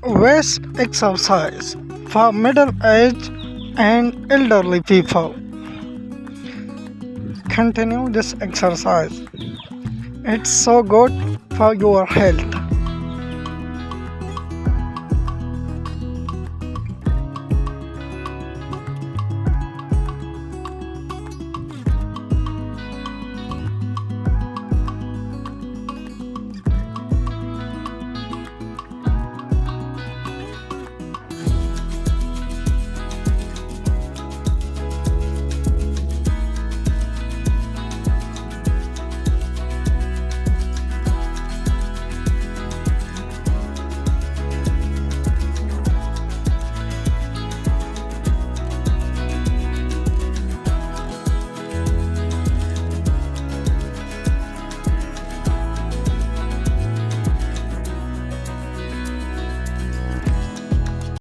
Waist exercise for middle aged and elderly people. Continue this exercise. It's so good for your health.